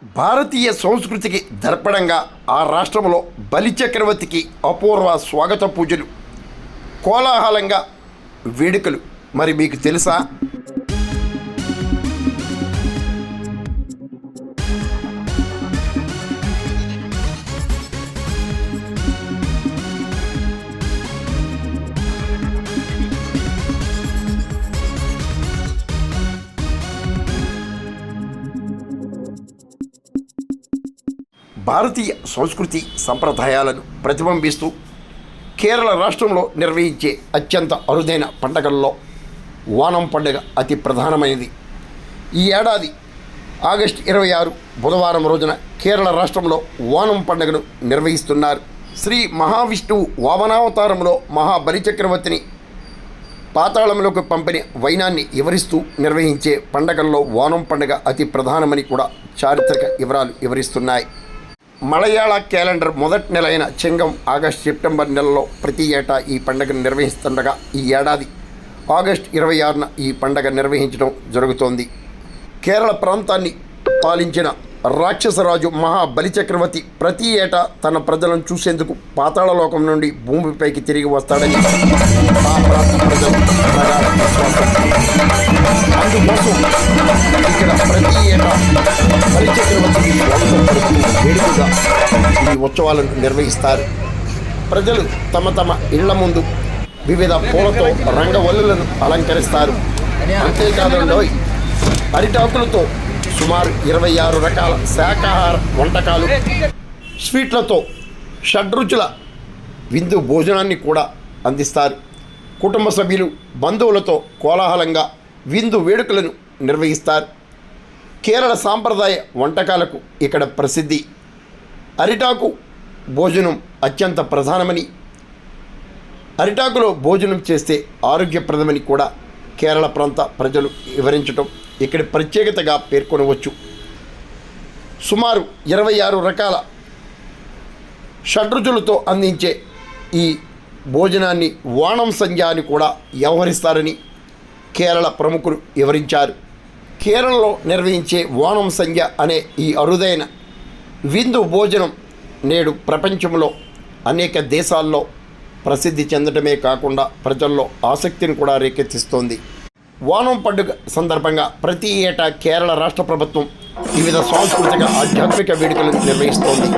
భారతీయ సంస్కృతికి దర్పణంగా ఆ రాష్ట్రంలో బలిచక్రవర్తికి అపూర్వ స్వాగత పూజలు, కోలాహలంగా వేడుకలు. మరి మీకు తెలుసా? భారతీయ సంస్కృతి సంప్రదాయాలను ప్రతిబింబిస్తూ కేరళ రాష్ట్రంలో నిర్వహించే అత్యంత అరుదైన పండగల్లో ఓనం పండుగ అతి ప్రధానమైనది. ఈ ఏడాది ఆగస్టు 26 బుధవారం రోజున కేరళ రాష్ట్రంలో ఓనం పండుగను నిర్వహిస్తున్నారు. శ్రీ మహావిష్ణువు వామనావతారంలో మహాబలిచక్రవర్తిని పాతాళంలోకి పంపిన వైనాన్ని వివరిస్తూ నిర్వహించే పండగల్లో ఓనం పండుగ అతి ప్రధానమని కూడా చారిత్రక వివరాలు వివరిస్తున్నాయి. మలయాళ క్యాలెండర్ మొదటి నెల అయిన చెంగం ఆగస్టు సెప్టెంబర్ నెలలో ప్రతి ఏటా ఈ పండుగను నిర్వహిస్తుండగా ఈ ఏడాది ఆగస్టు 26న ఈ పండుగ నిర్వహించడం జరుగుతోంది. కేరళ ప్రాంతాన్ని పాలించిన రాక్షసరాజు మహాబలిచక్రవర్తి ప్రతి ఏటా తన ప్రజలను చూసేందుకు పాతాళలోకం నుండి భూమిపైకి తిరిగి వస్తాడని ఆ ప్రాంత ప్రజలు ప్రగాఢ విశ్వాసం. అందుకోసం ఇక్కడ ప్రతి ఏటా బలిచక్రవర్తికి స్వాగతం పలుకుతూ వేడుకగా ఈ ఉత్సవాలను నిర్వహిస్తారు. ప్రజలు తమ తమ ఇళ్ల ముందు వివిధ పూలతో రంగవల్లులను అలంకరిస్తారు. అంతేకాదండి, అరిటాకులతో సుమారు 26 రకాల శాకాహార వంటకాలు, స్వీట్లతో షడ్రుచుల విందు భోజనాన్ని కూడా అందిస్తారు. కుటుంబ సభ్యులు, బంధువులతో కోలాహలంగా విందు వేడుకలను నిర్వహిస్తారు. కేరళ సాంప్రదాయ వంటకాలకు ఇక్కడ ప్రసిద్ధి. అరిటాకు భోజనం అత్యంత ప్రధానమని, అరిటాకులో భోజనం చేస్తే ఆరోగ్యప్రదమని కూడా కేరళ ప్రాంత ప్రజలు వివరించటం ఇక్కడి ప్రత్యేకతగా పేర్కొనవచ్చు. సుమారు 26 రకాల షడ్రుచులతో అందించే ఈ భోజనాన్ని ఓణం సంధ్య అని కూడా వ్యవహరిస్తారని కేరళ ప్రముఖులు వివరించారు. కేరళలో నిర్వహించే ఓణం సంధ్య అనే ఈ అరుదైన విందు భోజనం నేడు ప్రపంచంలో అనేక దేశాల్లో ప్రసిద్ధి చెందడమే కాకుండా ప్రజల్లో ఆసక్తిని కూడా రేకెత్తిస్తోంది. ఓణం పండుగ సందర్భంగా ప్రతి ఏటా కేరళ రాష్ట్ర ప్రభుత్వం వివిధ సాంస్కృతిక ఆధ్యాత్మిక వేడుకలను నిర్వహిస్తోంది.